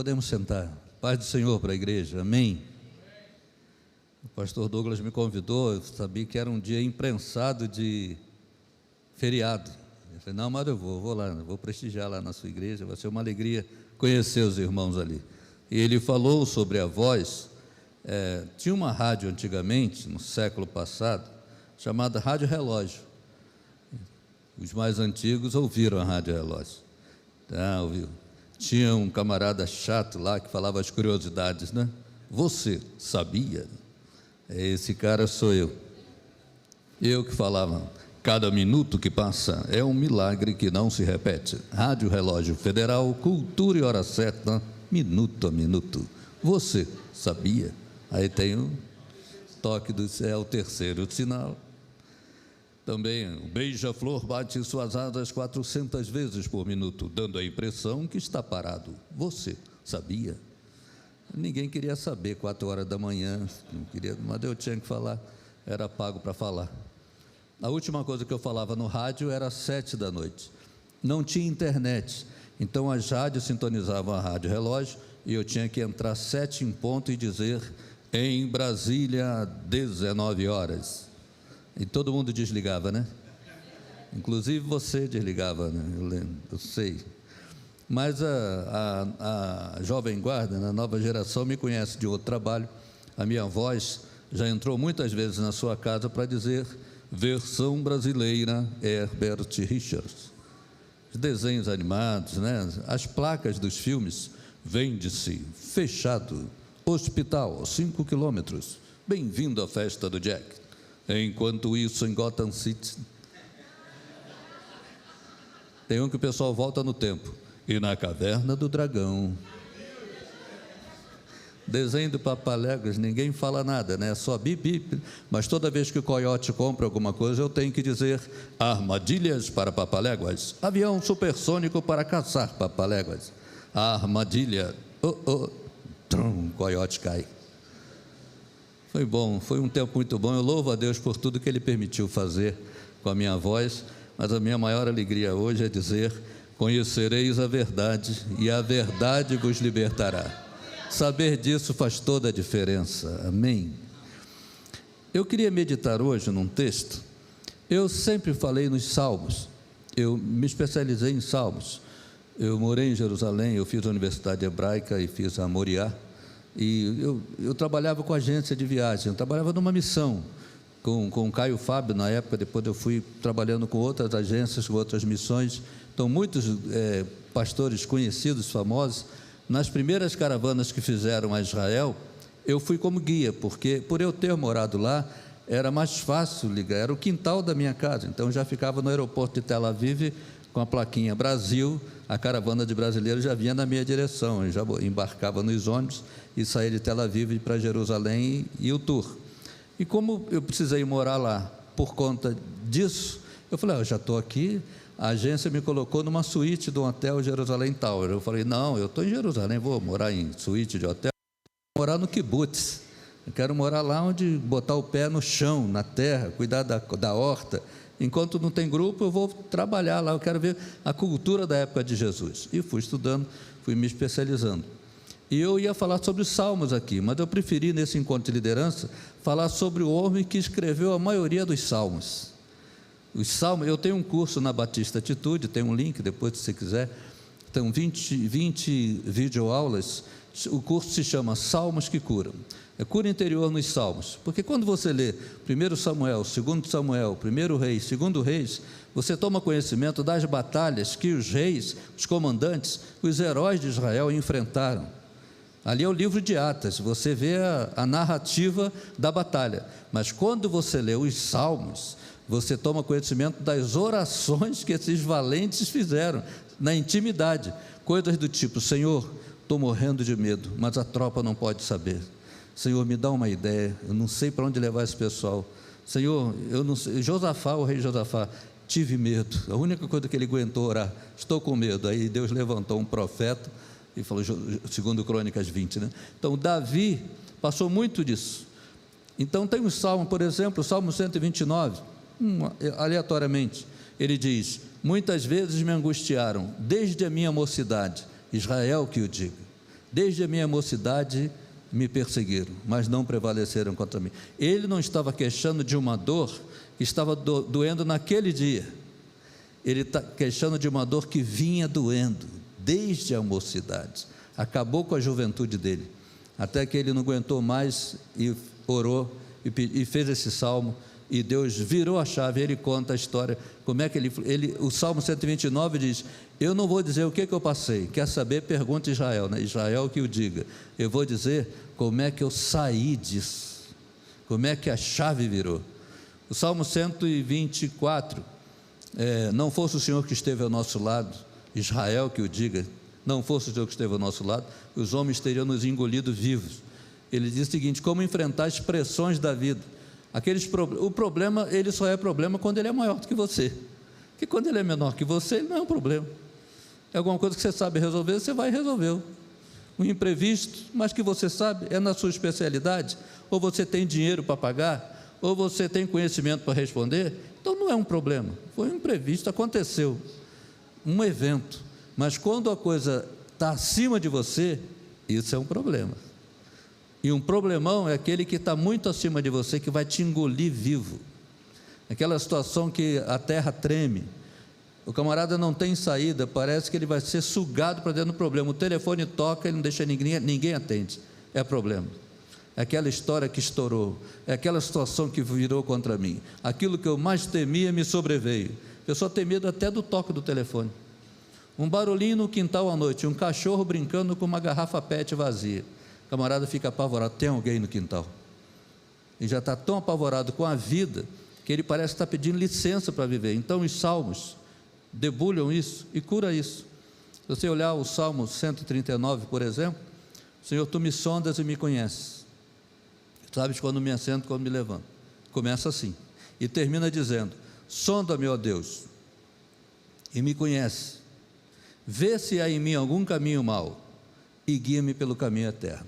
Podemos sentar. Paz do Senhor para a igreja, amém? O pastor Douglas me convidou, eu sabia que era um dia imprensado de feriado. Eu falei, não, mas eu vou lá, vou prestigiar lá na sua igreja, vai ser uma alegria conhecer os irmãos ali. E ele falou sobre a voz. Tinha uma rádio antigamente, no século passado, chamada Rádio Relógio. Os mais antigos ouviram a Rádio Relógio. Ouviu? Tinha um camarada chato lá que falava as curiosidades, né? Você sabia? Esse cara sou eu. Eu que falava, cada minuto que passa é um milagre que não se repete. Rádio Relógio Federal, cultura e hora certa, minuto a minuto. Você sabia? Aí tem o toque do céu, o terceiro sinal. Também, o beija-flor bate suas asas 400 vezes por minuto, dando a impressão que está parado. Você sabia? Ninguém queria saber, 4 horas da manhã, não queria, mas eu tinha que falar, era pago para falar. A última coisa que eu falava no rádio era às 7 da noite. Não tinha internet, então as rádios sintonizavam a Rádio Relógio e eu tinha que entrar 7 em ponto e dizer, em Brasília, 19 horas. E todo mundo desligava, né? Inclusive você desligava, né? Eu lembro, eu sei. Mas a jovem guarda, a nova geração, me conhece de outro trabalho. A minha voz já entrou muitas vezes na sua casa para dizer versão brasileira Herbert Richards. Os desenhos animados, né? As placas dos filmes, vende-se, fechado, hospital, 5 quilômetros, bem-vindo à festa do Jack. Enquanto isso, em Gotham City, tem um que o pessoal volta no tempo. E na caverna do dragão. Desenho do Papaléguas, ninguém fala nada, né? Só bip, bip. Mas toda vez que o coiote compra alguma coisa, eu tenho que dizer armadilhas para Papaléguas. Avião supersônico para caçar Papaléguas. Armadilha. O coiote cai. Foi bom, foi um tempo muito bom. Eu louvo a Deus por tudo que Ele permitiu fazer com a minha voz, mas a minha maior alegria hoje é dizer, conhecereis a verdade e a verdade vos libertará. Saber disso faz toda a diferença, amém? Eu queria meditar hoje num texto. Eu sempre falei nos Salmos, eu me especializei em Salmos. Eu morei em Jerusalém, eu fiz a Universidade Hebraica e fiz a Moriá. E eu trabalhava com agência de viagem, eu trabalhava numa missão com o Caio Fábio na época, depois eu fui trabalhando com outras agências, com outras missões. Então muitos pastores conhecidos, famosos, nas primeiras caravanas que fizeram a Israel, eu fui como guia, porque por eu ter morado lá, era mais fácil ligar, era o quintal da minha casa, então eu já ficava no aeroporto de Tel Aviv, com a plaquinha Brasil, a caravana de brasileiros já vinha na minha direção, eu já embarcava nos ônibus e saía de Tel Aviv para Jerusalém e o tour. E como eu precisei morar lá por conta disso, eu falei, eu já estou aqui, a agência me colocou numa suíte do hotel Jerusalém Tower. Eu falei, não, eu estou em Jerusalém, vou morar em suíte de hotel, vou morar no kibbutz, eu quero morar lá onde botar o pé no chão, na terra, cuidar da horta. Enquanto não tem grupo, eu vou trabalhar lá, eu quero ver a cultura da época de Jesus. E fui estudando, fui me especializando. E eu ia falar sobre os Salmos aqui, mas eu preferi, nesse encontro de liderança, falar sobre o homem que escreveu a maioria dos Salmos. Os Salmos, eu tenho um curso na Batista Atitude, tem um link depois, se você quiser, tem 20 videoaulas, o curso se chama Salmos que Curam. É cura interior nos Salmos, porque quando você lê 1 Samuel, 2 Samuel, 1 Reis, 2 Reis, você toma conhecimento das batalhas que os reis, os comandantes, os heróis de Israel enfrentaram. Ali é o livro de Atas, você vê a narrativa da batalha, mas quando você lê os Salmos, você toma conhecimento das orações que esses valentes fizeram, na intimidade, coisas do tipo, Senhor, estou morrendo de medo, mas a tropa não pode saber. Senhor, me dá uma ideia, eu não sei para onde levar esse pessoal. Senhor, eu não sei. Josafá, o rei Josafá, tive medo, a única coisa que ele aguentou orar, estou com medo. Aí Deus levantou um profeta e falou, segundo Crônicas 20, né? Então Davi passou muito disso. Então tem um salmo, por exemplo, o Salmo 129, aleatoriamente, ele diz, muitas vezes me angustiaram, desde a minha mocidade, Israel que o diga. Desde a minha mocidade me perseguiram, mas não prevaleceram contra mim. Ele não estava queixando de uma dor que estava doendo naquele dia. Ele está queixando de uma dor que vinha doendo desde a mocidade. Acabou com a juventude dele, até que ele não aguentou mais e orou e fez esse salmo, e Deus virou a chave. Ele conta a história, como é que o Salmo 129 diz: eu não vou dizer o que eu passei, quer saber? Pergunta Israel, né? Israel que o diga. Eu vou dizer como é que eu saí disso, como é que a chave virou. O Salmo 124, não fosse o Senhor que esteve ao nosso lado, Israel que o diga, não fosse o Senhor que esteve ao nosso lado, os homens teriam nos engolido vivos. Ele diz o seguinte: como enfrentar as pressões da vida. O problema, ele só é problema quando ele é maior do que você, porque quando ele é menor que você, ele não é um problema. É alguma coisa que você sabe resolver, você vai resolver. Um imprevisto, mas que você sabe, é na sua especialidade, ou você tem dinheiro para pagar, ou você tem conhecimento para responder, então não é um problema. Foi um imprevisto, aconteceu, um evento, mas quando a coisa está acima de você, isso é um problema. E um problemão é aquele que está muito acima de você, que vai te engolir vivo. Aquela situação que a terra treme, o camarada não tem saída, parece que ele vai ser sugado para dentro do problema. O telefone toca, ele não deixa ninguém atende, é problema. É aquela história que estourou, é aquela situação que virou contra mim. Aquilo que eu mais temia me sobreveio. Eu só tenho medo até do toque do telefone. Um barulhinho no quintal à noite, um cachorro brincando com uma garrafa PET vazia. O camarada fica apavorado, tem alguém no quintal. E já está tão apavorado com a vida, que ele parece estar pedindo licença para viver. Então os salmos debulham isso e cura isso. Se você olhar o Salmo 139, por exemplo: Senhor, tu me sondas e me conheces, sabes quando me assento, quando me levanto. Começa assim, e termina dizendo: sonda-me, ó Deus, e me conhece, vê se há em mim algum caminho mau, e guia-me pelo caminho eterno.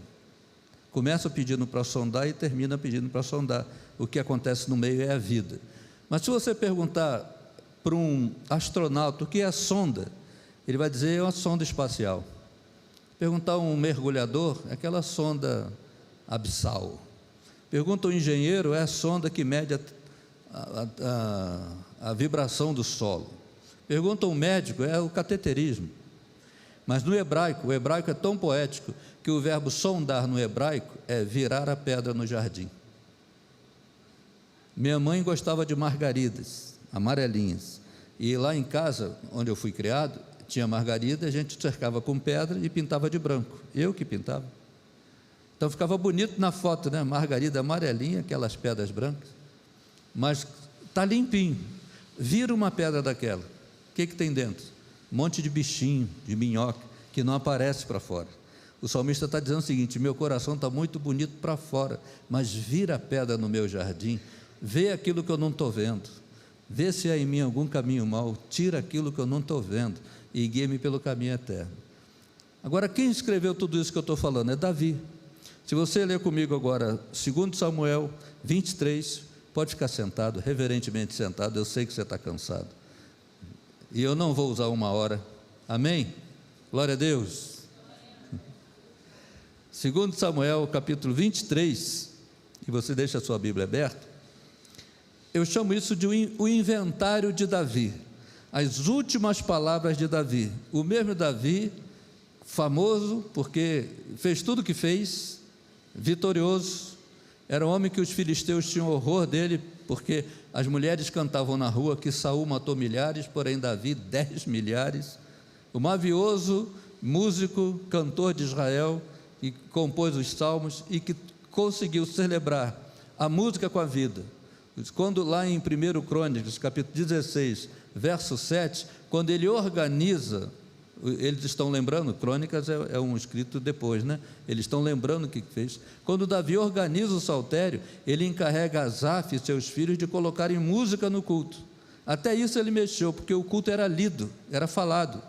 Começa pedindo para sondar e termina pedindo para sondar. O que acontece no meio é a vida. Mas se você perguntar para um astronauta o que é a sonda, ele vai dizer: é uma sonda espacial. Perguntar a um mergulhador, é aquela sonda abissal. Pergunta ao engenheiro, é a sonda que mede a vibração do solo. Pergunta ao médico, é o cateterismo. Mas no hebraico, o hebraico é tão poético que o verbo sondar no hebraico é virar a pedra no jardim. Minha mãe gostava de margaridas amarelinhas, e lá em casa, onde eu fui criado, tinha margarida, a gente cercava com pedra e pintava de branco, eu que pintava. Então ficava bonito na foto, né? Margarida amarelinha, aquelas pedras brancas, mas está limpinho. Vira uma pedra daquela, o que tem dentro? Um monte de bichinho, de minhoca, que não aparece para fora. O salmista está dizendo o seguinte: meu coração está muito bonito para fora, mas vira a pedra no meu jardim, vê aquilo que eu não estou vendo, vê se há em mim algum caminho mau, tira aquilo que eu não estou vendo e guia-me pelo caminho eterno. Agora, quem escreveu tudo isso que eu estou falando? É Davi. Se você ler comigo agora 2 Samuel 23, pode ficar sentado, reverentemente sentado, eu sei que você está cansado, e eu não vou usar 1 hora, amém? Glória a Deus. 2 Samuel capítulo 23, e você deixa a sua Bíblia aberta. Eu chamo isso de o inventário de Davi, as últimas palavras de Davi. O mesmo Davi, famoso porque fez tudo o que fez, vitorioso, era um homem que os filisteus tinham horror dele, porque as mulheres cantavam na rua que Saul matou milhares, porém Davi 10 milhares. O mavioso músico, cantor de Israel, que compôs os salmos e que conseguiu celebrar a música com a vida. Quando lá em 1 Crônicas, capítulo 16, verso 7, quando ele organiza, eles estão lembrando, Crônicas é um escrito depois, né? Eles estão lembrando o que fez. Quando Davi organiza o saltério, ele encarrega Asaf e seus filhos de colocarem música no culto. Até isso ele mexeu, porque o culto era lido, era falado.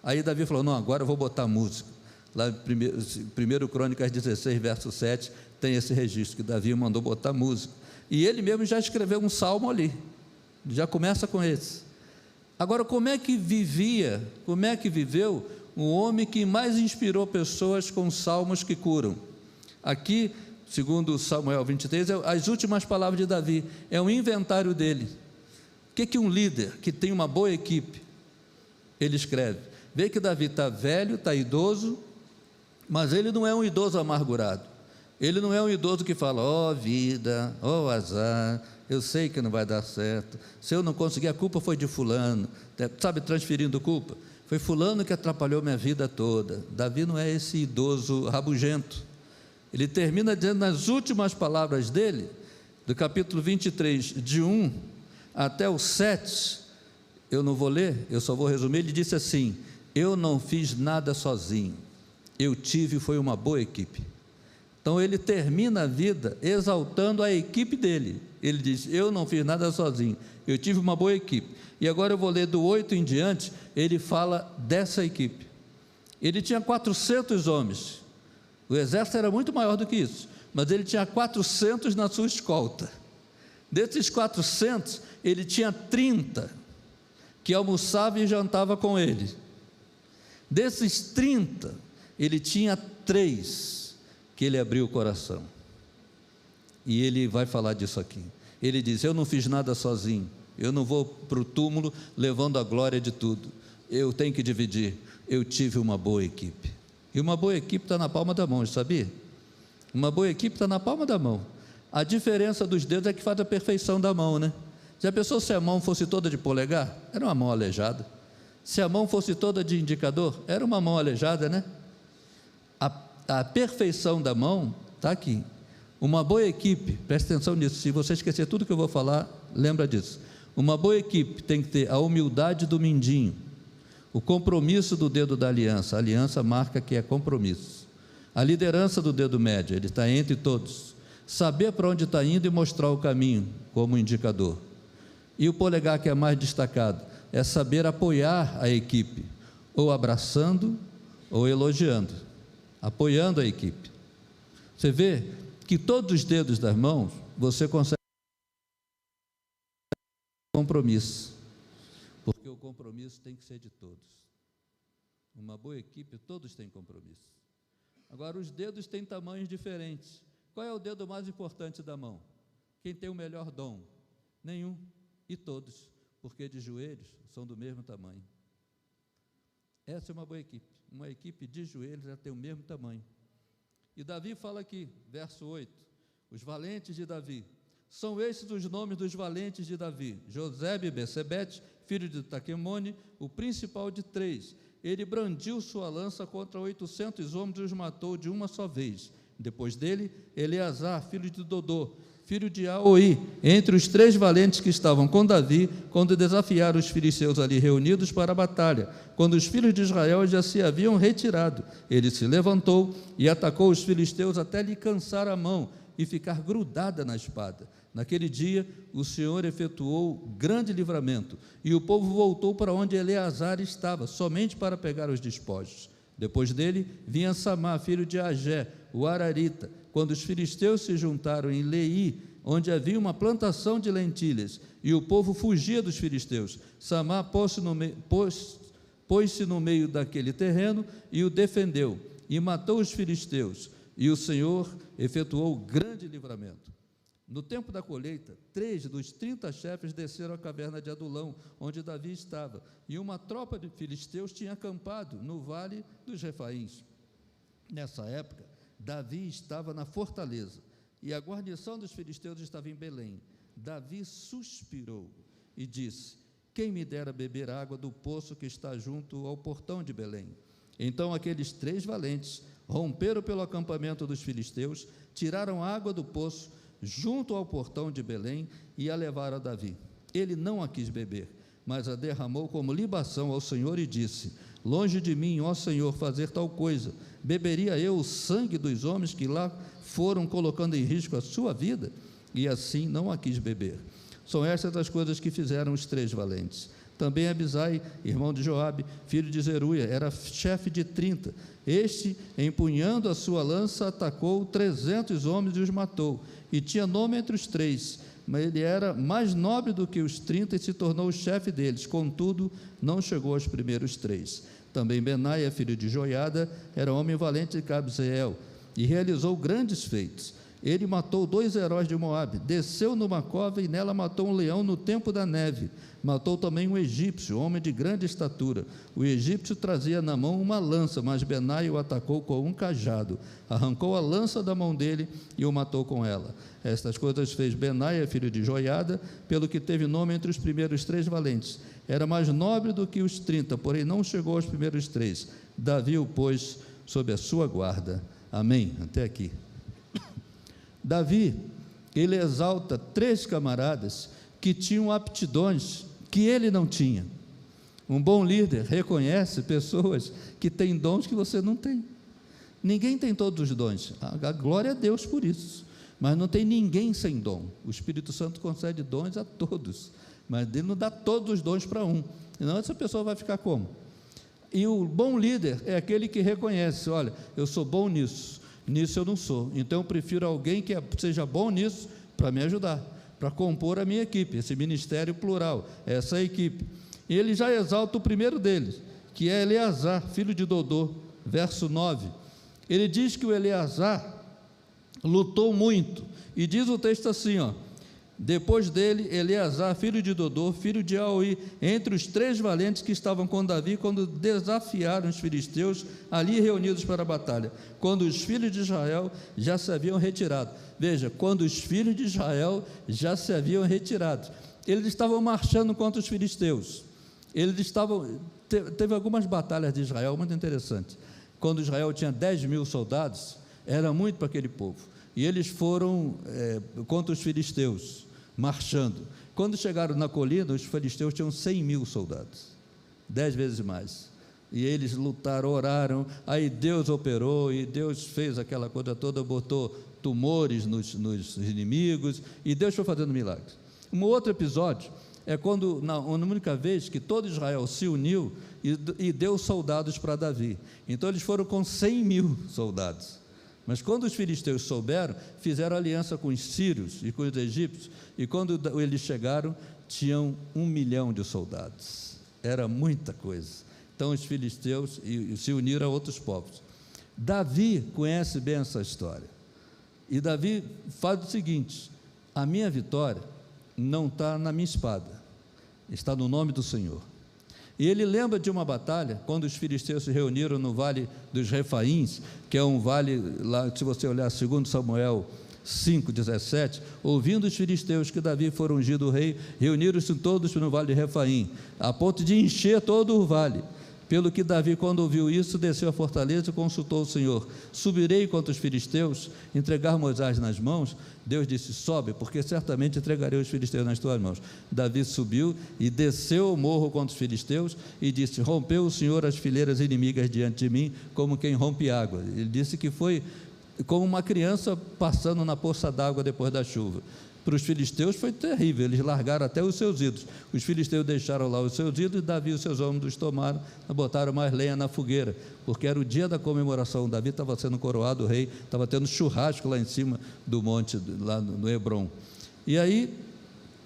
Aí Davi falou: não, agora eu vou botar música. Lá em 1 Crônicas 16, verso 7, tem esse registro, que Davi mandou botar música. E ele mesmo já escreveu um salmo ali, já começa com esse. Agora, como é que viveu o homem que mais inspirou pessoas com salmos que curam. Aqui, segundo Samuel 23, as últimas palavras de Davi, é um inventário dele. O que um líder que tem uma boa equipe, ele escreve? Vê que Davi está velho, está idoso, mas ele não é um idoso amargurado. Ele não é um idoso que fala, ó vida, ó azar, eu sei que não vai dar certo, se eu não conseguir, a culpa foi de fulano, sabe, transferindo culpa. Foi fulano que atrapalhou minha vida toda. Davi não é esse idoso rabugento. Ele termina dizendo nas últimas palavras dele, do capítulo 23, de 1 até o 7, eu não vou ler, eu só vou resumir, ele disse assim, eu não fiz nada sozinho, eu tive, foi uma boa equipe. Então ele termina a vida exaltando a equipe dele. Ele diz, eu não fiz nada sozinho, eu tive uma boa equipe. E agora eu vou ler do 8 em diante, ele fala dessa equipe. Ele tinha 400 homens, o exército era muito maior do que isso, mas ele tinha 400 na sua escolta. Desses 400, ele tinha 30 que almoçava e jantava com ele. Desses 30, ele tinha 3 que ele abriu o coração. E ele vai falar disso aqui. Ele diz, eu não fiz nada sozinho, eu não vou para o túmulo levando a glória de tudo, eu tenho que dividir, eu tive uma boa equipe. E uma boa equipe está na palma da mão, sabia? Uma boa equipe está na palma da mão. A diferença dos dedos é que faz a perfeição da mão, né? Já pensou se a mão fosse toda de polegar? Era uma mão aleijada. Se a mão fosse toda de indicador? Era uma mão aleijada, né? A perfeição da mão está aqui. Uma boa equipe, preste atenção nisso, se você esquecer tudo que eu vou falar, lembra disso. Uma boa equipe tem que ter a humildade do mindinho, o compromisso do dedo da aliança. A aliança marca que é compromisso. A liderança do dedo médio, ele está entre todos. Saber para onde está indo e mostrar o caminho como indicador. E o polegar, que é mais destacado, é saber apoiar a equipe, ou abraçando ou elogiando. Apoiando a equipe. Você vê que todos os dedos das mãos, você consegue compromisso, porque o compromisso tem que ser de todos. Uma boa equipe, todos têm compromisso. Agora, os dedos têm tamanhos diferentes. Qual é o dedo mais importante da mão? Quem tem o melhor dom? Nenhum. E todos, porque de joelhos são do mesmo tamanho. Essa é uma boa equipe. Uma equipe de joelhos já tem o mesmo tamanho. E Davi fala aqui, verso 8, os valentes de Davi. São estes os nomes dos valentes de Davi: Josebe Bessebete, filho de Taquemone, o principal de 3. Ele brandiu sua lança contra 800 homens e os matou de uma só vez. Depois dele, Eleazar, filho de Dodô, filho de Aoi, entre os 3 valentes que estavam com Davi, quando desafiaram os filisteus ali reunidos para a batalha, quando os filhos de Israel já se haviam retirado. Ele se levantou e atacou os filisteus até lhe cansar a mão e ficar grudada na espada. Naquele dia, o Senhor efetuou grande livramento, e o povo voltou para onde Eleazar estava, somente para pegar os despojos. Depois dele, vinha Samá, filho de Agé, o Ararita, quando os filisteus se juntaram em Leí, onde havia uma plantação de lentilhas, e o povo fugia dos filisteus. Samá pôs-se no meio daquele terreno e o defendeu, e matou os filisteus, e o Senhor efetuou grande livramento. No tempo da colheita, 3 dos 30 chefes desceram à caverna de Adulão, onde Davi estava, e uma tropa de filisteus tinha acampado no vale dos Refaíns. Nessa época, Davi estava na fortaleza, e a guarnição dos filisteus estava em Belém. Davi suspirou e disse: quem me dera beber água do poço que está junto ao portão de Belém? Então aqueles 3 valentes romperam pelo acampamento dos filisteus, tiraram água do poço junto ao portão de Belém e a levaram a Davi. Ele não a quis beber, mas a derramou como libação ao Senhor e disse: longe de mim, ó Senhor, fazer tal coisa. Beberia eu o sangue dos homens que lá foram colocando em risco a sua vida? E assim não a quis beber. São estas as coisas que fizeram os 3 valentes. Também Abisai, irmão de Joabe, filho de Zeruia, era chefe de 30. Este, empunhando a sua lança, atacou 300 homens e os matou. E tinha nome entre os 3, mas ele era mais nobre do que os 30 e se tornou o chefe deles. Contudo, não chegou aos primeiros 3. Também Benaia, filho de Joiada, era homem valente de Cabzeel, e realizou grandes feitos. Ele matou 2 heróis de Moabe, desceu numa cova e nela matou um leão no tempo da neve. Matou também um egípcio, homem de grande estatura. O egípcio trazia na mão uma lança, mas Benaia o atacou com um cajado. Arrancou a lança da mão dele e o matou com ela. Estas coisas fez Benaia, filho de Joiada, pelo que teve nome entre os primeiros 3 valentes. Era mais nobre do que os 30, porém não chegou aos primeiros 3. Davi o pôs sob a sua guarda. Amém. Até aqui. Davi, ele exalta 3 camaradas que tinham aptidões que ele não tinha. Um bom líder reconhece pessoas que têm dons que você não tem. Ninguém tem todos os dons, a glória a Deus por isso, mas não tem ninguém sem dom. O Espírito Santo concede dons a todos, mas ele não dá todos os dons para um, senão essa pessoa vai ficar como? E o bom líder é aquele que reconhece, olha, eu sou bom nisso eu não sou, então eu prefiro alguém que seja bom nisso para me ajudar, para compor a minha equipe, esse ministério plural, essa equipe. E ele já exalta o primeiro deles, que é Eleazar, filho de Dodô, verso 9. Ele diz que o Eleazar lutou muito, e diz o texto assim, depois dele, Eleazar, filho de Dodô, filho de Aui, entre os 3 valentes que estavam com Davi, quando desafiaram os filisteus, ali reunidos para a batalha, quando os filhos de Israel já se haviam retirado. Veja, quando os filhos de Israel já se haviam retirado, eles estavam marchando contra os filisteus, teve algumas batalhas de Israel, muito interessante, quando Israel tinha 10.000 soldados, era muito para aquele povo, e eles foram contra os filisteus, marchando. Quando chegaram na colina, os filisteus tinham 100.000 soldados, 10 vezes mais, e eles lutaram, oraram, aí Deus operou, e Deus fez aquela coisa toda, botou tumores nos inimigos, e Deus foi fazendo milagres. Um outro episódio é quando, na única vez que todo Israel se uniu e deu soldados para Davi, então eles foram com 100.000 soldados, mas quando os filisteus souberam, fizeram aliança com os sírios e com os egípcios, e quando eles chegaram, tinham 1 milhão de soldados, era muita coisa. Então os filisteus se uniram a outros povos. Davi conhece bem essa história, e Davi faz o seguinte: a minha vitória não está na minha espada, está no nome do Senhor. E ele lembra de uma batalha, quando os filisteus se reuniram no vale dos Refaíns, que é um vale, lá, se você olhar 2 Samuel 5,17, ouvindo os filisteus que Davi fora ungido rei, reuniram-se todos no vale de Refaim, a ponto de encher todo o vale. Pelo que Davi, quando ouviu isso, desceu à fortaleza e consultou o Senhor: subirei contra os filisteus, entregar Moisés nas mãos? Deus disse: sobe, porque certamente entregarei os filisteus nas tuas mãos. Davi subiu e desceu o morro contra os filisteus e disse: rompeu o Senhor as fileiras inimigas diante de mim, como quem rompe água. Ele disse que foi como uma criança passando na poça d'água depois da chuva. Para os filisteus foi terrível, eles largaram até os seus ídolos. Os filisteus deixaram lá os seus ídolos, e Davi e os seus homens os tomaram, botaram mais lenha na fogueira, porque era o dia da comemoração. Davi estava sendo coroado rei, estava tendo churrasco lá em cima do monte, lá no Hebrom. E aí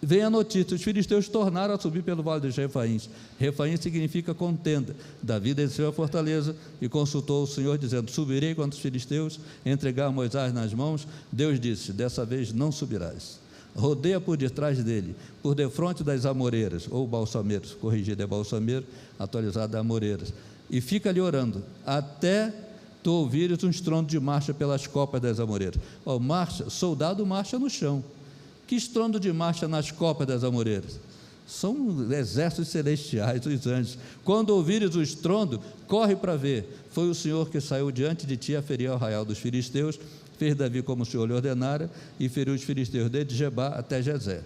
vem a notícia: os filisteus tornaram a subir pelo vale dos Refaíns. Refaim significa contenda. Davi desceu à fortaleza e consultou o Senhor, dizendo: subirei contra os filisteus, entregar Moisés nas mãos? Deus disse: dessa vez não subirás. Rodeia por detrás dele, por defronte das amoreiras, ou balsameiros, corrigido é balsameiro, atualizado é amoreiras, e fica ali orando, até tu ouvires um estrondo de marcha pelas copas das amoreiras. Soldado marcha no chão. Que estrondo de marcha nas copas das amoreiras? São exércitos celestiais, os anjos. Quando ouvires o estrondo, corre para ver. Foi o Senhor que saiu diante de ti a ferir o arraial dos filisteus. Fez Davi como o Senhor lhe ordenara, e feriu os filisteus desde Gebá até Jezé.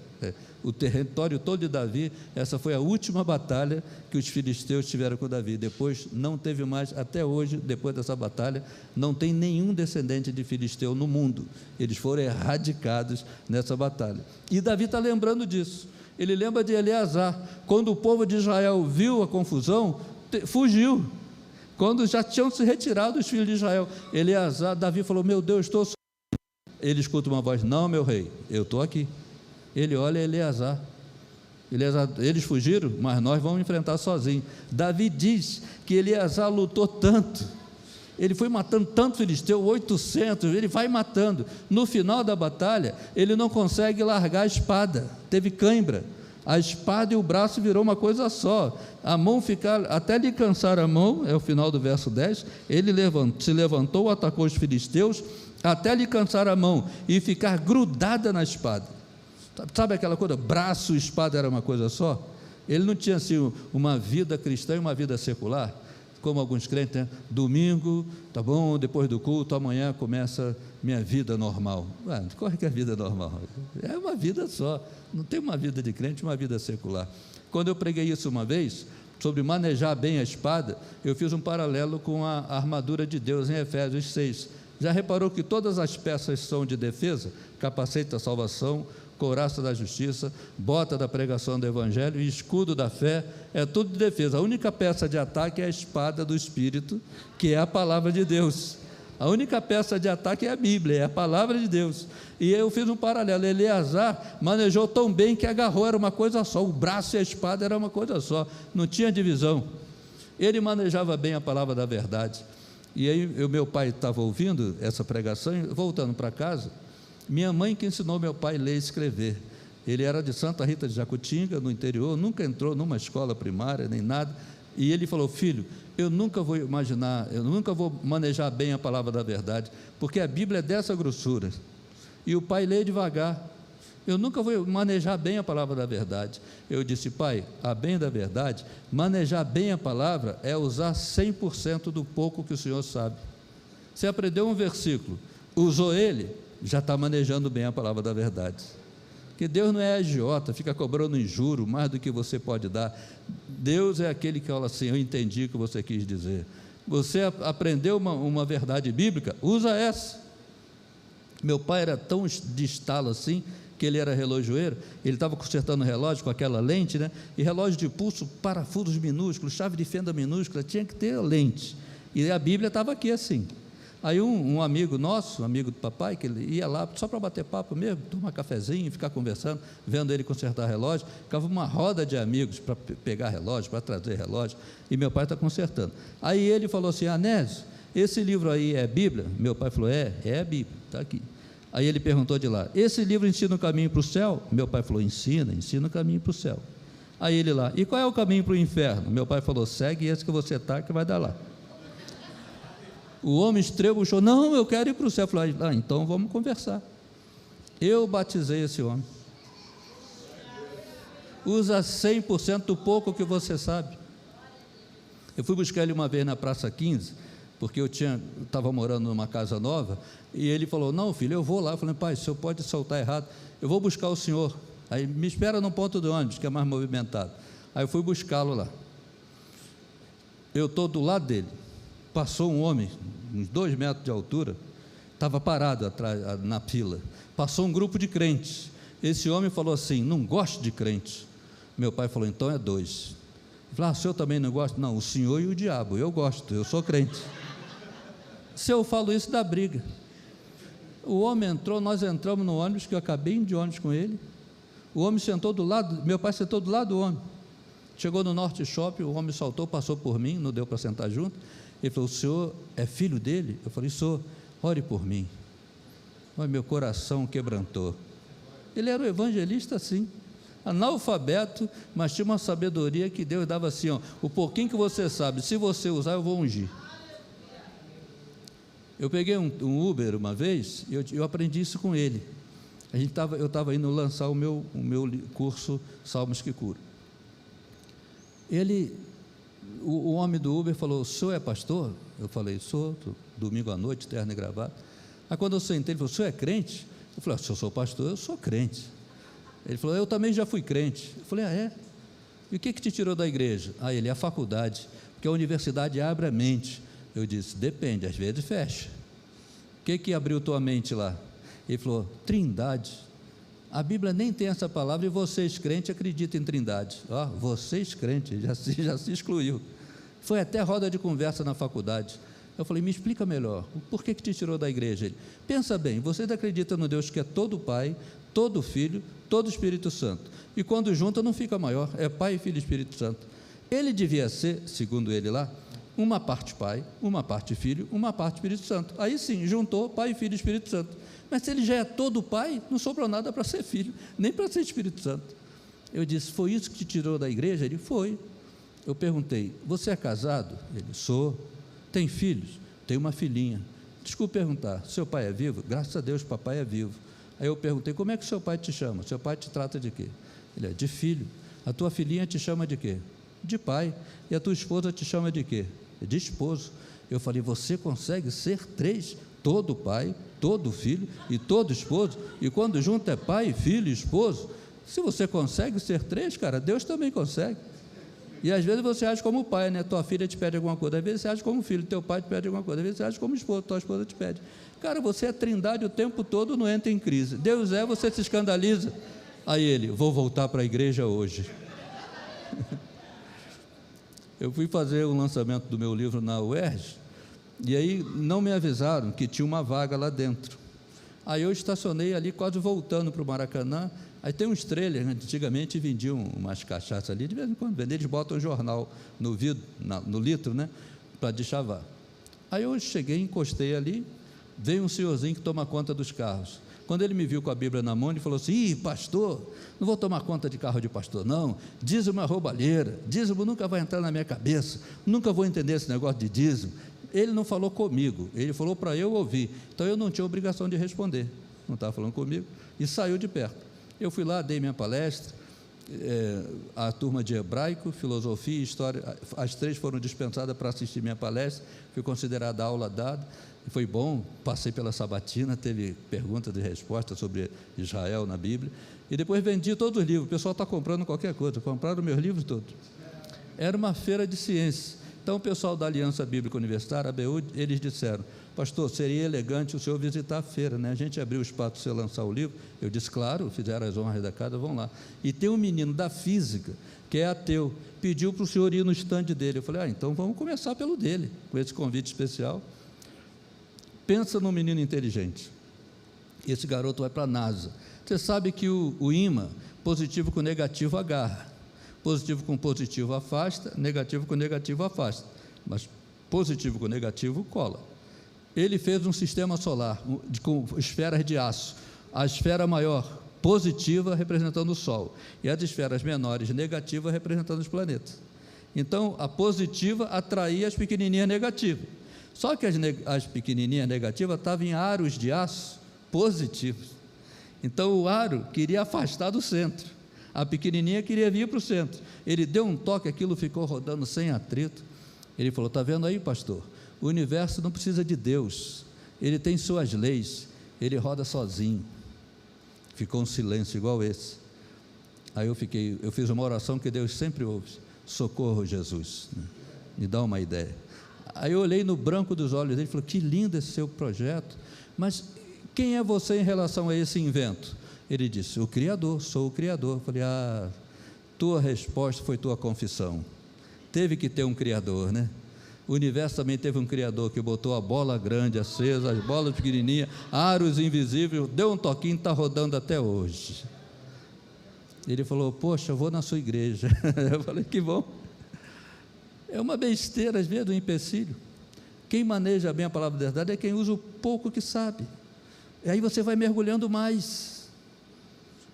O território todo de Davi, essa foi a última batalha que os filisteus tiveram com Davi. Depois não teve mais, até hoje, depois dessa batalha, não tem nenhum descendente de filisteu no mundo. Eles foram erradicados nessa batalha. E Davi está lembrando disso. Ele lembra de Eleazar. Quando o povo de Israel viu a confusão, fugiu. Quando já tinham se retirado os filhos de Israel, Eleazar, Davi falou: meu Deus, estou sozinho. Ele escuta uma voz: não, meu rei, eu estou aqui. Ele olha Eleazar, Eles fugiram, mas nós vamos enfrentar sozinhos. Davi diz que Eleazar lutou tanto, ele foi matando tanto filisteu, 800, ele vai matando. No final da batalha, ele não consegue largar a espada, teve cãibra. A espada e o braço virou uma coisa só. A mão ficar, até lhe cansar a mão, é o final do verso 10, ele se levantou, atacou os filisteus, até lhe cansar a mão e ficar grudada na espada. Sabe aquela coisa, braço e espada era uma coisa só? Ele não tinha assim uma vida cristã e uma vida secular, como alguns crentes, né? Domingo, tá bom, depois do culto, amanhã começa minha vida normal. Qual é que é a vida normal? É uma vida só, não tem uma vida de crente, uma vida secular. Quando eu preguei isso uma vez, sobre manejar bem a espada, eu fiz um paralelo com a armadura de Deus em Efésios 6. Já reparou que todas as peças são de defesa? Capacete da salvação, couraça da justiça, bota da pregação do evangelho e escudo da fé, é tudo de defesa. A única peça de ataque é a espada do Espírito, que é a palavra de Deus. A única peça de ataque é a Bíblia, é a palavra de Deus. E eu fiz um paralelo, Eleazar manejou tão bem que agarrou, era uma coisa só, o braço e a espada era uma coisa só, não tinha divisão. Ele manejava bem a palavra da verdade. E aí meu pai estava ouvindo essa pregação, voltando para casa, minha mãe que ensinou meu pai a ler e escrever. Ele era de Santa Rita de Jacutinga, no interior, nunca entrou numa escola primária, nem nada, e ele falou: filho, eu nunca vou manejar bem a palavra da verdade, porque a Bíblia é dessa grossura, e o pai lê devagar, eu nunca vou manejar bem a palavra da verdade. Eu disse: pai, a bem da verdade, manejar bem a palavra é usar 100% do pouco que o senhor sabe. Você aprendeu um versículo, usou ele, já está manejando bem a palavra da verdade. Porque Deus não é agiota, fica cobrando em juro mais do que você pode dar. Deus é aquele que fala assim: eu entendi o que você quis dizer. Você aprendeu uma verdade bíblica, usa essa. Meu pai era tão de estalo assim, que ele era relojoeiro, ele estava consertando o relógio com aquela lente, né? E relógio de pulso, parafusos minúsculos, chave de fenda minúscula, tinha que ter a lente, e a Bíblia estava aqui assim. Aí um amigo nosso, um amigo do papai, que ele ia lá só para bater papo mesmo, tomar cafezinho, ficar conversando, vendo ele consertar relógio, ficava uma roda de amigos para pegar relógio, para trazer relógio, e meu pai está consertando. Aí ele falou assim: Anésio, esse livro aí é Bíblia? Meu pai falou: é a Bíblia, está aqui. Aí ele perguntou de lá: esse livro ensina o caminho para o céu? Meu pai falou: ensina o caminho para o céu. Aí ele lá: e qual é o caminho para o inferno? Meu pai falou: segue esse que você está, que vai dar lá. O homem estrebuchou: não, eu quero ir para o céu. Eu falei: então vamos conversar. Eu batizei esse homem. Usa 100% do pouco que você sabe. Eu fui buscar ele uma vez na Praça 15, porque eu estava morando numa casa nova, e ele falou: não, filho, eu vou lá. Eu falei: pai, o senhor pode soltar errado, eu vou buscar o senhor. Aí me espera no ponto do ônibus, que é mais movimentado. Aí eu fui buscá-lo lá. Eu estou do lado dele. Passou um homem, uns 2 metros de altura, estava parado atrás, na fila. Passou um grupo de crentes. Esse homem falou assim: não gosto de crente. Meu pai falou: então é 2. Ele falou: o senhor também não gosta? Não, o senhor e o diabo. Eu gosto, eu sou crente. Se eu falo isso, dá briga. O homem entrou, nós entramos no ônibus, que eu acabei de ônibus com ele. O homem sentou do lado, meu pai sentou do lado do homem. Chegou no Norte Shopping, o homem saltou, passou por mim, não deu para sentar junto. Ele falou: o senhor é filho dele? Eu falei: sou. Ore por mim. Mas meu coração quebrantou. Ele era um evangelista, sim, analfabeto, mas tinha uma sabedoria que Deus dava assim: ó, o pouquinho que você sabe, se você usar, eu vou ungir. Eu peguei um Uber uma vez, e eu aprendi isso com ele. Eu estava indo lançar o meu curso Salmos que Curam. O homem do Uber falou: o senhor é pastor? Eu falei: sou, domingo à noite, terno e gravata. Aí quando eu sentei, ele falou: o senhor é crente? Eu falei: se eu sou pastor, eu sou crente. Ele falou: eu também já fui crente. Eu falei: é? E o que te tirou da igreja? Ele: a faculdade, porque a universidade abre a mente. Eu disse: depende, às vezes fecha. O que abriu tua mente lá? Ele falou: Trindade. A Bíblia nem tem essa palavra, e vocês crentes acreditam em Trindade. Vocês crentes, já se excluiu. Foi até roda de conversa na faculdade. Eu falei: me explica melhor, por que te tirou da igreja? Ele: pensa bem, vocês acreditam no Deus que é todo Pai, todo Filho, todo Espírito Santo. E quando junta não fica maior, é Pai, Filho e Espírito Santo. Ele devia ser, segundo ele lá, uma parte Pai, uma parte Filho, uma parte Espírito Santo. Aí sim, juntou Pai, Filho e Espírito Santo. Mas se ele já é todo Pai, não sobrou nada para ser Filho, nem para ser Espírito Santo. Eu disse, foi isso que te tirou da igreja? Ele, foi. Eu perguntei, você é casado? Ele, sou. Tem filhos? Tem uma filhinha. Desculpe perguntar, seu pai é vivo? Graças a Deus, papai é vivo. Aí eu perguntei, como é que seu pai te chama? Seu pai te trata de quê? Ele é, de filho. A tua filhinha te chama de quê? De pai. E a tua esposa te chama de quê? De esposo. Eu falei, você consegue ser três? Todo pai, todo filho e todo esposo? E quando junto é pai, filho e esposo? Se você consegue ser três, cara, Deus também consegue. E às vezes você age como pai, né? Tua filha te pede alguma coisa, às vezes você age como filho, teu pai te pede alguma coisa, às vezes você age como esposo, tua esposa te pede. Cara, você é trindade o tempo todo, não entra em crise. Deus é, você se escandaliza. Aí ele, vou voltar para a igreja hoje. Eu fui fazer o lançamento do meu livro na UERJ, e aí não me avisaram que tinha uma vaga lá dentro. Aí eu estacionei ali, quase voltando para o Maracanã. Aí tem uns trailers, antigamente vendiam umas cachaças ali, de vez em quando vendem, eles botam o jornal no vidro, no litro, né, para deschavar. Aí eu cheguei, encostei ali, veio um senhorzinho que toma conta dos carros. Quando ele me viu com a Bíblia na mão, ele falou assim, ih, pastor, não vou tomar conta de carro de pastor, não, dízimo é roubalheira, dízimo nunca vai entrar na minha cabeça, nunca vou entender esse negócio de dízimo. Ele não falou comigo, ele falou para eu ouvir, então eu não tinha obrigação de responder, não estava falando comigo, e saiu de perto. Eu fui lá, dei minha palestra, a turma de hebraico, filosofia e história, as três foram dispensadas para assistir minha palestra, fui considerada a aula dada, foi bom, passei pela sabatina, teve perguntas e respostas sobre Israel na Bíblia, e depois vendi todos os livros, o pessoal está comprando qualquer coisa, compraram meus livros todos. Era uma feira de ciência. Então o pessoal da Aliança Bíblica Universitária, ABU, eles disseram, pastor, seria elegante o senhor visitar a feira, né? A gente abriu o espaço para você lançar o livro. Eu disse, claro, fizeram as honras da casa, vão lá. E tem um menino da física, que é ateu, pediu para o senhor ir no estande dele. Eu falei, então vamos começar pelo dele, com esse convite especial. Pensa num menino inteligente. Esse garoto vai para a NASA. Você sabe que o ímã, positivo com negativo, agarra. Positivo com positivo afasta, negativo com negativo afasta. Mas positivo com negativo cola. Ele fez um sistema solar com esferas de aço. A esfera maior, positiva, representando o Sol. E as esferas menores, negativas, representando os planetas. Então, a positiva atraía as pequenininhas negativas. Só que as pequenininhas negativas estavam em aros de aço positivos. Então, o aro queria afastar do centro. A pequenininha queria vir para o centro. Ele deu um toque, aquilo ficou rodando sem atrito. Ele falou, está vendo aí, pastor? O universo não precisa de Deus. Ele tem suas leis. Ele roda sozinho. Ficou um silêncio igual esse. Aí eu fiz uma oração que Deus sempre ouve. Socorro, Jesus. Me dá uma ideia. Aí eu olhei no branco dos olhos dele e falei, que lindo esse seu projeto. Mas quem é você em relação a esse invento? Ele disse, o Criador, sou o Criador. Eu falei, tua resposta foi tua confissão. Teve que ter um Criador, né? O universo também teve um Criador que botou a bola grande acesa, as bolas pequenininhas, aros invisíveis, deu um toquinho e está rodando até hoje. Ele falou, poxa, eu vou na sua igreja. Eu falei, que bom. É uma besteira, às vezes, um empecilho. Quem maneja bem a palavra da verdade é quem usa o pouco que sabe. E aí você vai mergulhando mais.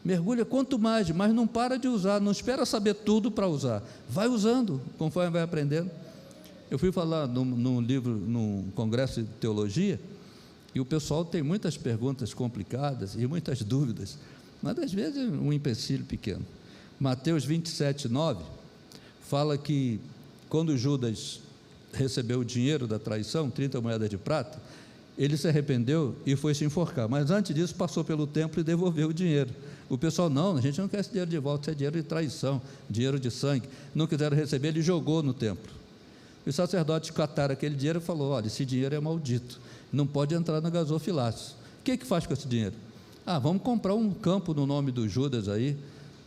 Mergulha quanto mais, mas não para de usar, não espera saber tudo para usar, vai usando, conforme vai aprendendo. Eu fui falar num congresso de teologia, e o pessoal tem muitas perguntas complicadas e muitas dúvidas, mas às vezes é um empecilho pequeno. Mateus 27:9 fala que quando Judas recebeu o dinheiro da traição, 30 moedas de prata, ele se arrependeu e foi se enforcar, mas antes disso passou pelo templo e devolveu o dinheiro. O pessoal, não, a gente não quer esse dinheiro de volta, isso é dinheiro de traição, dinheiro de sangue. Não quiseram receber, ele jogou no templo. Os sacerdotes cataram aquele dinheiro e falou, olha, esse dinheiro é maldito, não pode entrar no gasofilácio. O que faz com esse dinheiro? Vamos comprar um campo no nome do Judas aí,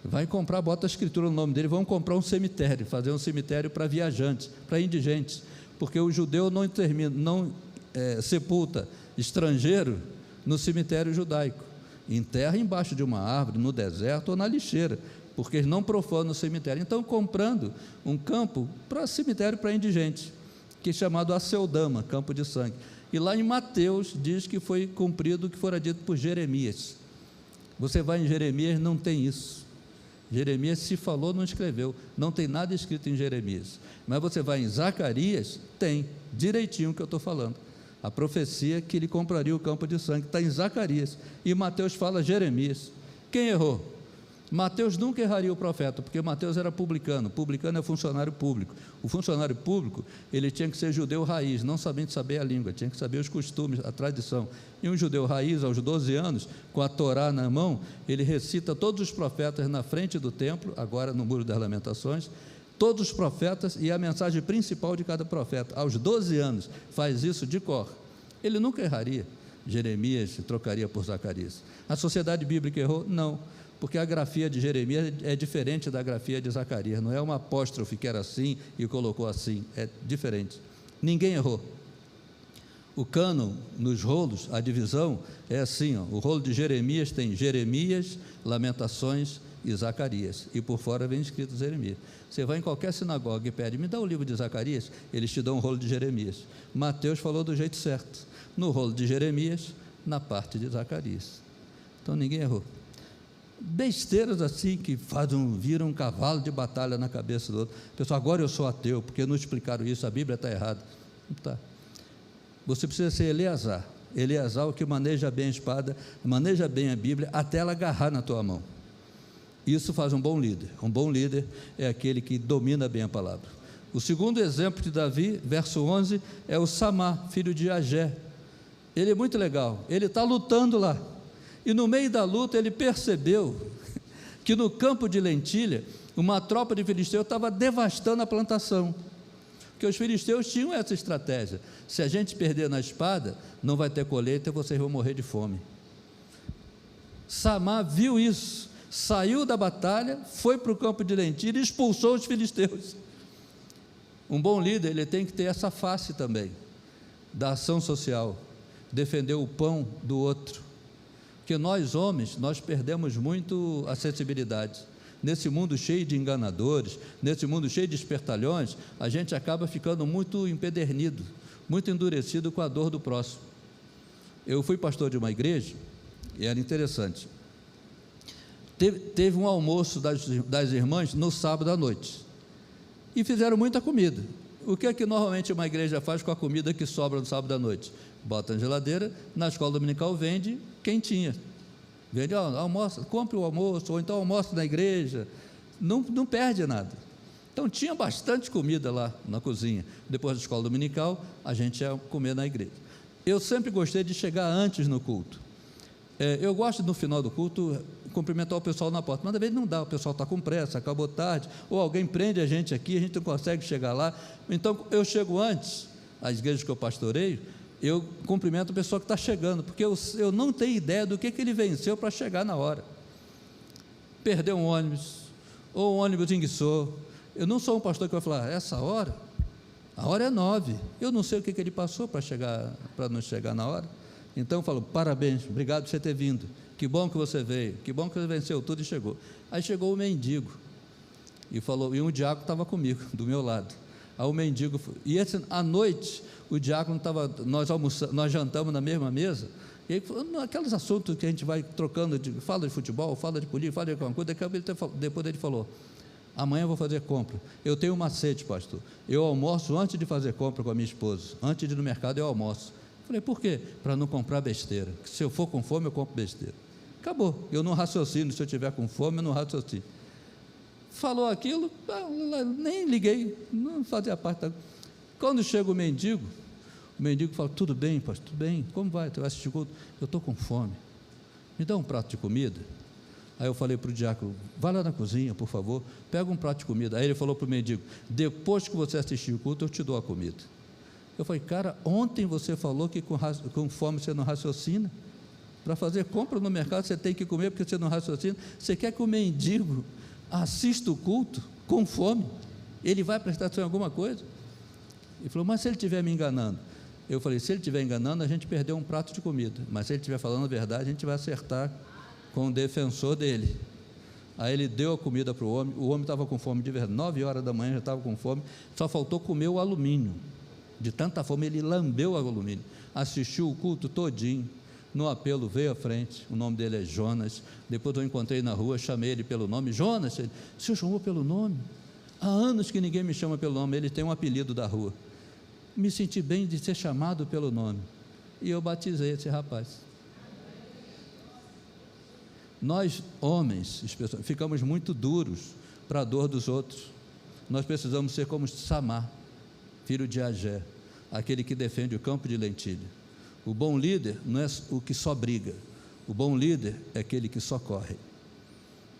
vai comprar, bota a escritura no nome dele, vamos comprar um cemitério, fazer um cemitério para viajantes, para indigentes, porque o judeu não sepulta estrangeiro no cemitério judaico. enterra embaixo de uma árvore, no deserto ou na lixeira, porque eles não profanam o cemitério. Então, comprando um campo para cemitério para indigentes, que é chamado Aceldama, campo de sangue. E lá em Mateus diz que foi cumprido o que fora dito por Jeremias. Você vai em Jeremias, não tem isso. Jeremias se falou, não escreveu, não tem nada escrito em Jeremias. Mas você vai em Zacarias, tem direitinho o que eu estou falando. A profecia que ele compraria o campo de sangue está em Zacarias. E Mateus fala Jeremias. Quem errou? Mateus nunca erraria o profeta, porque Mateus era publicano. Publicano é funcionário público. O funcionário público, ele tinha que ser judeu raiz, não somente saber a língua, tinha que saber os costumes, a tradição. E um judeu raiz, aos 12 anos, com a Torá na mão, ele recita todos os profetas na frente do templo, agora no Muro das Lamentações, todos os profetas e a mensagem principal de cada profeta. Aos 12 anos, faz isso de cor. Ele nunca erraria. Jeremias se trocaria por Zacarias. A sociedade bíblica errou? Não, porque a grafia de Jeremias é diferente da grafia de Zacarias, não é uma apóstrofe que era assim e colocou assim, é diferente. Ninguém errou. O cânon, nos rolos, a divisão é assim, ó, o rolo de Jeremias tem Jeremias, Lamentações e Zacarias, e por fora vem escrito Jeremias. Você vai em qualquer sinagoga e pede, me dá o livro de Zacarias, eles te dão um rolo de Jeremias. Mateus falou do jeito certo, no rolo de Jeremias, na parte de Zacarias. Então ninguém errou. Besteiras assim que viram um cavalo de batalha na cabeça do outro. Pessoal, agora eu sou ateu, porque não explicaram isso, a Bíblia está errada. Não está. Você precisa ser Eleazar. Eleazar, o que maneja bem a espada, maneja bem a Bíblia, até ela agarrar na tua mão. Isso faz um bom líder. Um bom líder é aquele que domina bem a palavra. O segundo exemplo de Davi, verso 11, é o Samá, filho de Agé. Ele é muito legal, ele está lutando lá. E no meio da luta ele percebeu que no campo de lentilha, uma tropa de filisteus estava devastando a plantação. Porque os filisteus tinham essa estratégia: se a gente perder na espada, não vai ter colheita e vocês vão morrer de fome. Samá viu isso, saiu da batalha, foi para o campo de lentilha e expulsou os filisteus. Um bom líder, ele tem que ter essa face também, da ação social, defender o pão do outro. Porque nós homens, nós perdemos muito a sensibilidade. Nesse mundo cheio de enganadores, nesse mundo cheio de espertalhões, a gente acaba ficando muito empedernido, muito endurecido com a dor do próximo. Eu fui pastor de uma igreja, e era interessante. Teve um almoço das irmãs no sábado à noite, e fizeram muita comida. O que é que normalmente uma igreja faz com a comida que sobra no sábado à noite? Bota na geladeira, na escola dominical vende quentinha. Vende, almoça, compre o almoço, ou então almoça na igreja. Não perde nada. Então tinha bastante comida lá na cozinha. Depois da escola dominical, a gente ia comer na igreja. Eu sempre gostei de chegar antes no culto. Eu gosto, no final do culto, cumprimentar o pessoal na porta, mas às vezes não dá, o pessoal está com pressa, acabou tarde, ou alguém prende a gente aqui, a gente não consegue chegar lá. Então eu chego antes. As igrejas que eu pastoreio, eu cumprimento a pessoa que está chegando, porque eu não tenho ideia do que ele venceu para chegar na hora. Perdeu um ônibus, ou o ônibus enguiçou. Eu não sou um pastor que vai falar, essa hora? A hora é 9. Eu não sei o que ele passou para não chegar na hora. Então eu falo, parabéns, obrigado por você ter vindo. Que bom que você veio, que bom que você venceu tudo e chegou. Aí chegou o mendigo, e um diácono estava comigo, do meu lado. Aí o mendigo, à noite, o diácono estava, nós jantamos na mesma mesa, e aí, aqueles assuntos que a gente vai trocando, fala de futebol, fala de política, fala de alguma coisa, depois ele falou, amanhã eu vou fazer compra, eu tenho um macete, pastor, eu almoço antes de fazer compra com a minha esposa, antes de ir no mercado eu almoço. Falei, por quê? Para não comprar besteira, que se eu for com fome eu compro besteira. Acabou, eu não raciocino, se eu tiver com fome eu não raciocino. Falou aquilo, nem liguei, não fazia parte. Quando chega o mendigo fala, tudo bem, pastor, tudo bem, como vai? Tu vai assistir culto? Eu estou com fome, me dá um prato de comida. Aí eu falei para o diácono, vai lá na cozinha, por favor, pega um prato de comida. Aí ele falou para o mendigo, depois que você assistir o culto, eu te dou a comida. Eu falei, cara, ontem você falou que com fome você não raciocina. Para fazer compra no mercado você tem que comer porque você não raciocina. Você quer que o mendigo assista o culto com fome? Ele vai prestar atenção em alguma coisa? Ele falou, mas se ele estiver me enganando? Eu falei, se ele estiver enganando, a gente perdeu um prato de comida, mas se ele estiver falando a verdade, a gente vai acertar com o defensor dele. Aí ele deu a comida para o homem estava com fome de verdade, 9 horas da manhã já estava com fome, só faltou comer o alumínio, de tanta fome ele lambeu o alumínio, assistiu o culto todinho, no apelo veio à frente, o nome dele é Jonas, depois eu encontrei na rua, chamei ele pelo nome, Jonas, ele, o senhor chamou pelo nome? Há anos que ninguém me chama pelo nome, ele tem um apelido da rua, me senti bem de ser chamado pelo nome, e eu batizei esse rapaz. Nós, homens, ficamos muito duros para a dor dos outros. Nós precisamos ser como Samar, filho de Agé, aquele que defende o campo de lentilha. O bom líder não é o que só briga, o bom líder é aquele que socorre,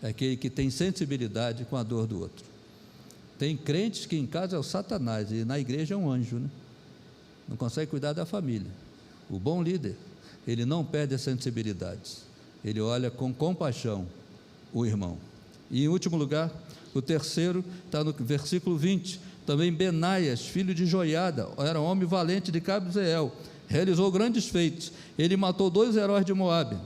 é aquele que tem sensibilidade com a dor do outro. Tem crentes que em casa é o Satanás e na igreja é um anjo, né? Não consegue cuidar da família. O bom líder, ele não perde as sensibilidades, ele olha com compaixão o irmão. E em último lugar, o terceiro está no versículo 20, também Benaias, filho de Joiada, era um homem valente de Cabzeel, realizou grandes feitos, ele matou 2 heróis de Moabe,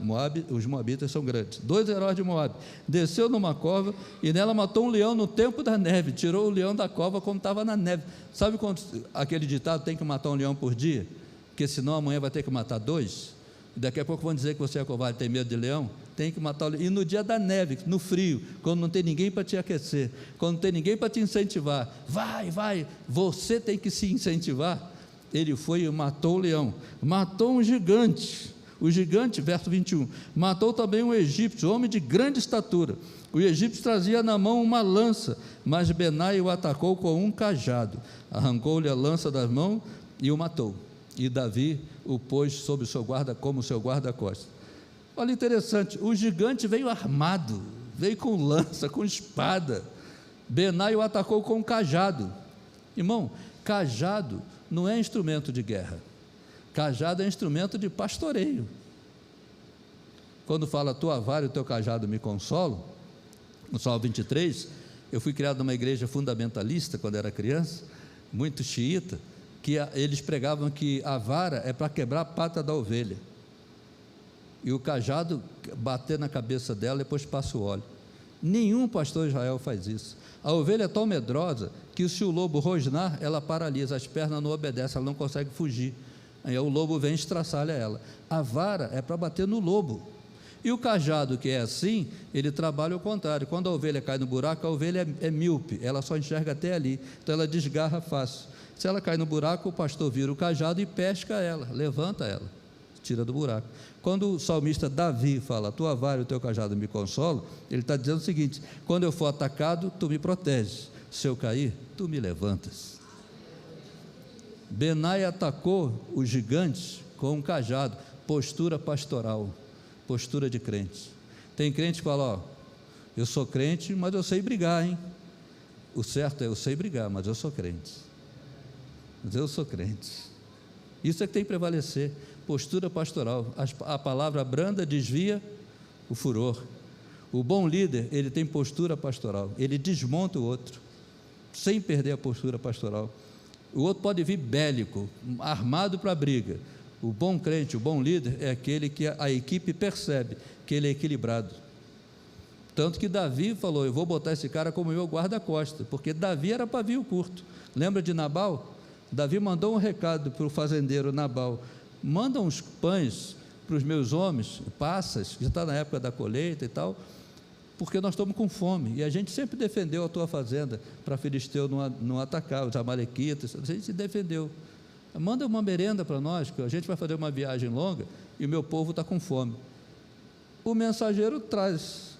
os moabitas são grandes, 2 heróis de Moabe, desceu numa cova e nela matou um leão no tempo da neve, tirou o leão da cova quando estava na neve. Sabe quando aquele ditado, tem que matar um leão por dia, porque senão amanhã vai ter que matar 2, daqui a pouco vão dizer que você é covarde, tem medo de leão, tem que matar o leão, e no dia da neve, no frio, quando não tem ninguém para te aquecer, quando não tem ninguém para te incentivar, vai, você tem que se incentivar. Ele foi e matou o leão, matou um gigante, o gigante, verso 21, matou também um egípcio, homem de grande estatura, o egípcio trazia na mão uma lança, mas Benai o atacou com um cajado, arrancou-lhe a lança das mãos e o matou, e Davi o pôs sob o seu guarda, como seu guarda-costas. Olha, interessante, o gigante veio armado, veio com lança, com espada, Benai o atacou com um cajado. Irmão, cajado não é instrumento de guerra, cajado é instrumento de pastoreio. Quando fala, tua vara e o teu cajado me consolam, no Salmo 23, eu fui criado numa igreja fundamentalista, quando era criança, muito xiita, que eles pregavam que a vara é para quebrar a pata da ovelha, e o cajado bater na cabeça dela, depois passa o óleo. Nenhum pastor de Israel faz isso. A ovelha é tão medrosa que se o lobo rosnar, ela paralisa, as pernas não obedecem, ela não consegue fugir, aí o lobo vem e estraçalha ela. A vara é para bater no lobo, e o cajado, que é assim, ele trabalha o contrário. Quando a ovelha cai no buraco, a ovelha é míope, ela só enxerga até ali, então ela desgarra fácil. Se ela cai no buraco, o pastor vira o cajado e pesca ela, levanta ela, tira do buraco. Quando o salmista Davi fala, a tua vara e o teu cajado me consolam, ele está dizendo o seguinte, quando eu for atacado, tu me proteges, se eu cair, tu me levantas. Benai atacou os gigantes com um cajado, postura pastoral, postura de crente. Tem crente que fala, ó, eu sou crente, mas eu sei brigar, hein? O certo é, eu sei brigar, mas eu sou crente. Mas eu sou crente. Isso é que tem que prevalecer, postura pastoral. A palavra branda desvia o furor. O bom líder, ele tem postura pastoral, ele desmonta o outro, sem perder a postura pastoral. O outro pode vir bélico, armado para a briga. O bom crente, o bom líder, é aquele que a equipe percebe que ele é equilibrado. Tanto que Davi falou, eu vou botar esse cara como meu guarda-costas, porque Davi era pavio curto. Lembra de Nabal? Davi mandou um recado para o fazendeiro Nabal, manda uns pães para os meus homens, passas, já está na época da colheita e tal, porque nós estamos com fome, e a gente sempre defendeu a tua fazenda, para filisteu não atacar, os amalequitas, a gente se defendeu, manda uma merenda para nós, que a gente vai fazer uma viagem longa, e o meu povo está com fome. O mensageiro traz,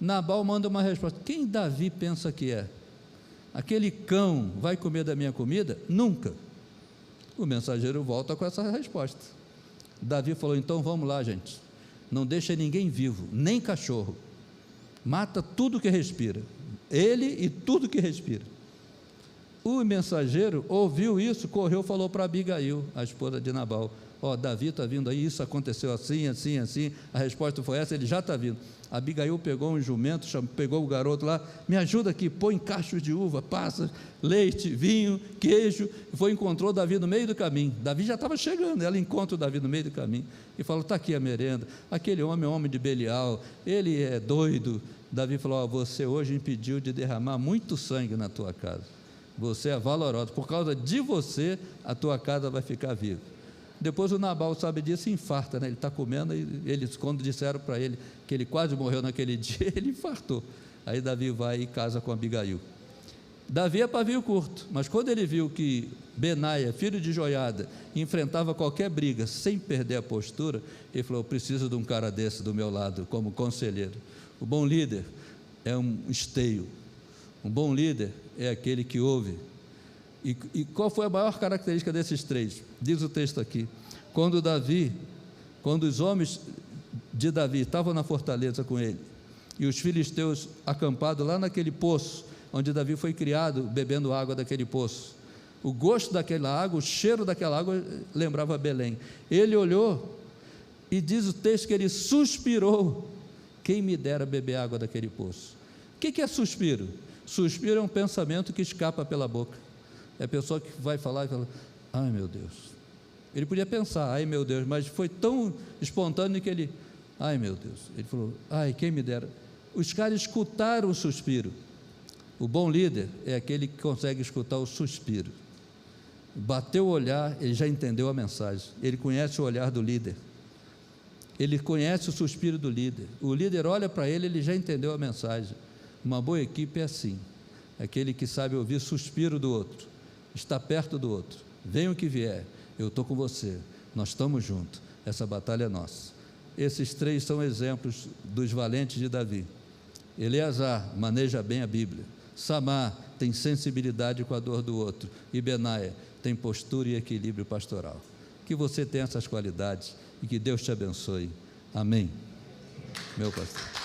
Nabal manda uma resposta, quem Davi pensa que é? Aquele cão vai comer da minha comida? Nunca. O mensageiro volta com essa resposta. Davi falou, então vamos lá, gente, não deixa ninguém vivo, nem cachorro, mata tudo que respira, ele e tudo que respira. O mensageiro ouviu isso, correu, falou para Abigail, a esposa de Nabal, Davi está vindo aí, isso aconteceu assim, assim, assim, a resposta foi essa, ele já está vindo. Abigail pegou um jumento, pegou o garoto lá, me ajuda aqui, põe cachos de uva, passas, leite, vinho, queijo, encontrou Davi no meio do caminho. Davi já estava chegando, ela encontra o Davi no meio do caminho e falou: está aqui a merenda, aquele homem é homem de Belial, ele é doido. Davi falou: você hoje impediu de derramar muito sangue na tua casa, você é valorosa, por causa de você a tua casa vai ficar viva. Depois o Nabal sabe disso e infarta, né? Ele está comendo e eles, quando disseram para ele que ele quase morreu naquele dia, ele infartou. Aí Davi vai e casa com Abigail. Davi é pavio curto, mas quando ele viu que Benaia, filho de Joiada, enfrentava qualquer briga sem perder a postura, ele falou: eu preciso de um cara desse do meu lado como conselheiro. O bom líder é um esteio, um bom líder é aquele que ouve. E qual foi a maior característica desses três? Diz o texto aqui: quando os homens de Davi estavam na fortaleza com ele, e os filisteus acampados lá naquele poço, onde Davi foi criado, bebendo água daquele poço, o gosto daquela água, o cheiro daquela água lembrava Belém. Ele olhou e diz o texto que ele suspirou: quem me dera beber água daquele poço. O que é suspiro? Suspiro é um pensamento que escapa pela boca. É a pessoa que vai falar e fala: ai meu Deus. Ele podia pensar: ai meu Deus, mas foi tão espontâneo que ele: ai meu Deus. Ele falou: ai, quem me dera. Os caras escutaram o suspiro. O bom líder é aquele que consegue escutar o suspiro. Bateu o olhar, ele já entendeu a mensagem. Ele conhece o olhar do líder. Ele conhece o suspiro do líder. O líder olha para ele, ele já entendeu a mensagem. Uma boa equipe é assim: aquele que sabe ouvir o suspiro do outro, está perto do outro. Venha o que vier, eu estou com você, nós estamos juntos, essa batalha é nossa. Esses três são exemplos dos valentes de Davi. Eleazar maneja bem a Bíblia, Samar tem sensibilidade com a dor do outro, e Benaia tem postura e equilíbrio pastoral. Que você tenha essas qualidades e que Deus te abençoe. Amém, meu pastor.